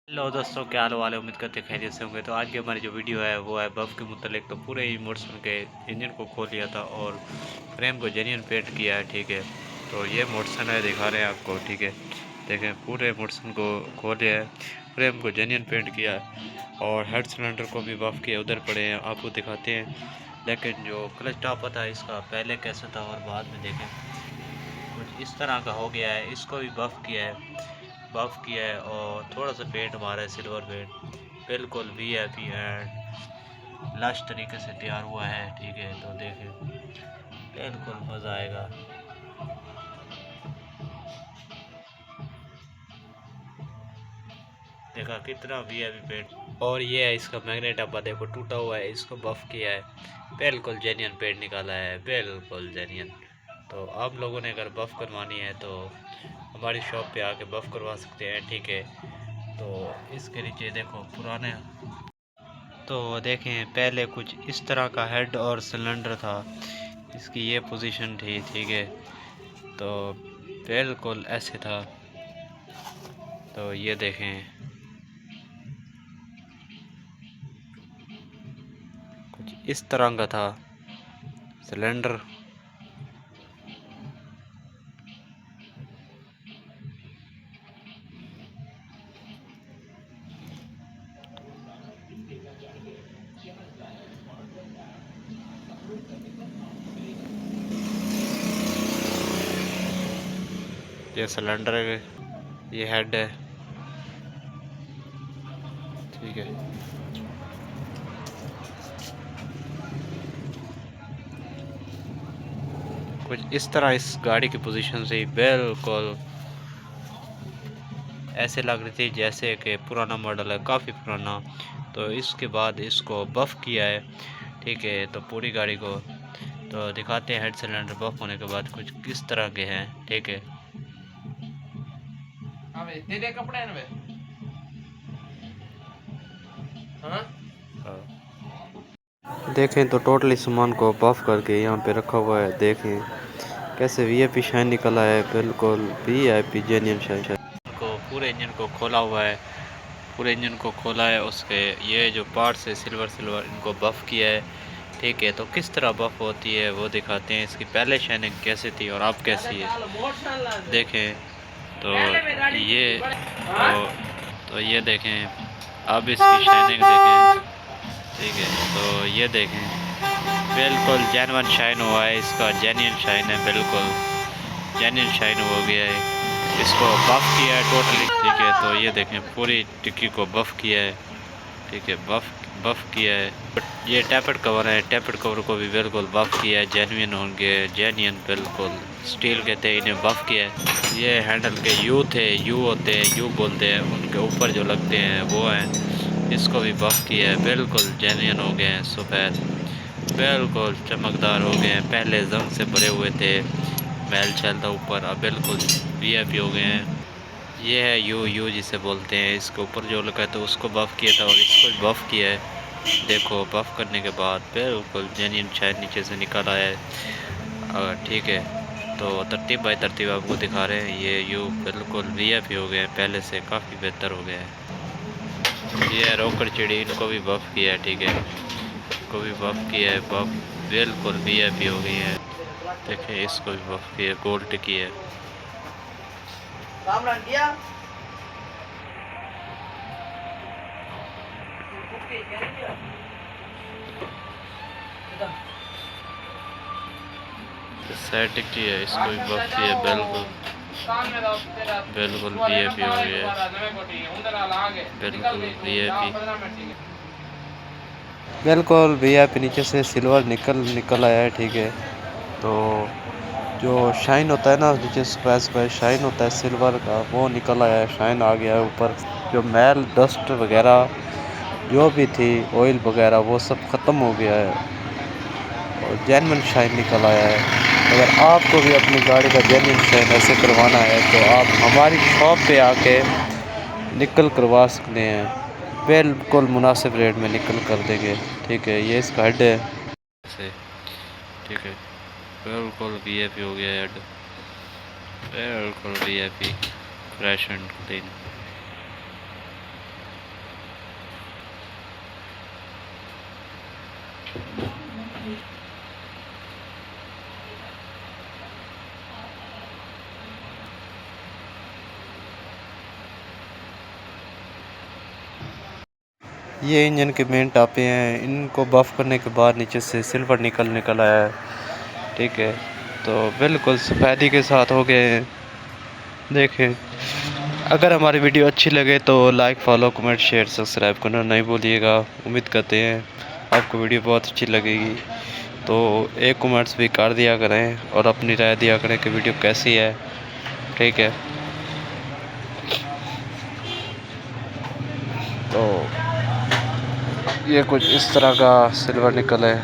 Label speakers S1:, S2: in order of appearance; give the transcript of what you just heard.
S1: Hello दोस्तों, क्या हाल वाले, उम्मीद करते खैरियत से होंगे। तो आज की हमारी जो वीडियो है वो है बफ़ के मुतलिक। तो पूरे ही मोटरसाइकिल के इंजन को खोल लिया था और फ्रेम को जेन्युइन पेंट किया है। ठीक है, तो ये मोटरसाइकिल है, दिखा रहे हैं आपको। ठीक है, देखें, पूरे मोटरसाइकिल को खोल लिया है, फ्रेम को जेन्युइन पेंट किया है और हेड सिलेंडर को भी बफ़ किया। उधर पड़े हैं, आपको दिखाते हैं। लेकिन जो क्लच टॉप था इसका पहले कैसा था और बाद में देखें कुछ इस तरह का हो गया है। इसको भी बफ़ किया है और थोड़ा सा पेंट मारा है, सिल्वर पेंट। बिल्कुल वीआईपी एंड लश तरीके से तैयार हुआ है। ठीक है, तो देखें, बिल्कुल मज़ा आएगा। देखा कितना वीआईपी पेंट। और ये है इसका मैग्नेट, डब्बा देखो टूटा हुआ है, इसको बफ़ किया है। बिल्कुल जेन्युइन पेंट निकाला है, बिल्कुल जेन्युइन। तो आप लोगों ने अगर बफ़ करवानी है तो हमारी शॉप पे आके बफ़ करवा सकते हैं। ठीक है, तो इसके नीचे देखो पुराने, तो देखें पहले कुछ इस तरह का हेड और सिलेंडर था, इसकी ये पोजीशन थी। ठीक है, तो बिल्कुल ऐसे था। तो ये देखें कुछ इस तरह का था सिलेंडर। ये सिलेंडर है, ये हेड है। ठीक है, कुछ इस तरह इस गाड़ी की पोजीशन से बिल्कुल ऐसे लग रही थी जैसे कि पुराना मॉडल है, काफ़ी पुराना। तो इसके बाद इसको बफ़ किया है। ठीक है, तो पूरी गाड़ी को तो दिखाते हैं। हेड सिलेंडर बफ़ होने के बाद कुछ किस तरह के हैं। ठीक है,
S2: तेरे कपड़े हैं वे। हाँ?
S1: देखें तो टोटली सामान को बफ़ करके यहाँ पे रखा हुआ है। देखें कैसे वीआईपी शाइन निकला है, बिल्कुल वीआईपी जेन्युइन शाइन। को पूरे इंजन को खोला हुआ है, पूरे इंजन को खोला है। उसके ये जो पार्ट्स है सिल्वर सिल्वर, इनको बफ़ किया है। ठीक है, तो किस तरह बफ़ होती है वो दिखाते हैं। इसकी पहले शाइनिंग कैसी थी और अब कैसी है देखें। तो ये देखें, अब इसकी शाइनिंग देखें। ठीक है, तो ये देखें, बिल्कुल जेन्युइन शाइन हुआ है, इसका जेन्युइन शाइन है, बिल्कुल जेन्युइन शाइन हो गया है। इसको बफ़ किया है टोटली। ठीक है, तो ये देखें पूरी टिक्की को बफ़ किया है। ठीक है, बफ़ किया है। ये टैपेड कवर है, टैपेड कवर को भी बिल्कुल बफ़ किया है। जेन्युइन होंगे, जेन्युइन बिल्कुल स्टील के थे, इन्हें बफ़ किया है। ये हैंडल के यू थे, यू होते हैं, यू बोलते हैं, उनके ऊपर जो लगते हैं वो हैं। इसको भी बफ़ किया है, बिल्कुल जेन्युइन हो गए हैं, सफ़ेद बिल्कुल चमकदार हो गए हैं। पहले जंग से भरे हुए थे, मैल छैल था ऊपर, अब बिल्कुल वीआईपी हो गए हैं। ये है यू जिसे बोलते हैं, इसके ऊपर जो लगा है तो उसको बफ़ किया था और इसको भी बफ़ किया है। देखो बफ़ करने के बाद बिल्कुल जेन्युइन शायद नीचे से निकल आया है। ठीक है, तो तरतीब बाई तरतीब आपको दिखा रहे हैं। ये यू बिल्कुल वीआईपी हो गए हैं, पहले से काफ़ी बेहतर हो गया है। ये रोकड़ चिड़ी, इनको भी बफ़ किया है। ठीक है, इसको भी बफ़ किया है, बफ़ बिल्कुल वीआईपी हो गई है। देखिए इसको भी बफ़ किया, गोल्ड की है। सेटिंग की है, इसको भी बफ़ किया है, बिल्कुल बिल्कुल वीआईपी हो गया है, बिल्कुल वीआईपी, बिल्कुल वीआईपी। नीचे से सिल्वर निकल आया है। ठीक है, तो जो शाइन होता है ना, नीचे स्क्वायर शाइन होता है सिल्वर का, वो निकल आया है, शाइन आ गया है ऊपर। जो मैल डस्ट वगैरह जो भी थी, ऑयल वगैरह, वो सब ख़त्म हो गया है और जेन्युइन शाइन निकल आया है। अगर आपको भी अपनी गाड़ी का जेन्युइन शाइन ऐसे करवाना है तो आप हमारी शॉप पे आके निकल करवा सकते हैं, बिल्कुल मुनासिब रेट में निकल कर देंगे। ठीक है, ये इसका हेड है से। ठीक है, बिल्कुल वीआईपी हो गया हेड, बिल्कुल वीआईपी, फ्रेश एंड क्लीन।
S3: ये इंजन के मेन टापे हैं, इनको बफ़ करने के बाद नीचे से सिल्वर निकल आया है। ठीक है, तो बिल्कुल सफ़ेदी के साथ हो गए हैं। देखें, अगर हमारी वीडियो अच्छी लगे तो like, follow, comment, share, subscribe करना नहीं भूलिएगा। उम्मीद करते हैं आपको वीडियो बहुत अच्छी लगेगी, तो एक कमेंट्स भी कर दिया करें और अपनी राय दिया करें कि वीडियो कैसी है। ठीक है, तो ये कुछ इस तरह का सिल्वर निकल है।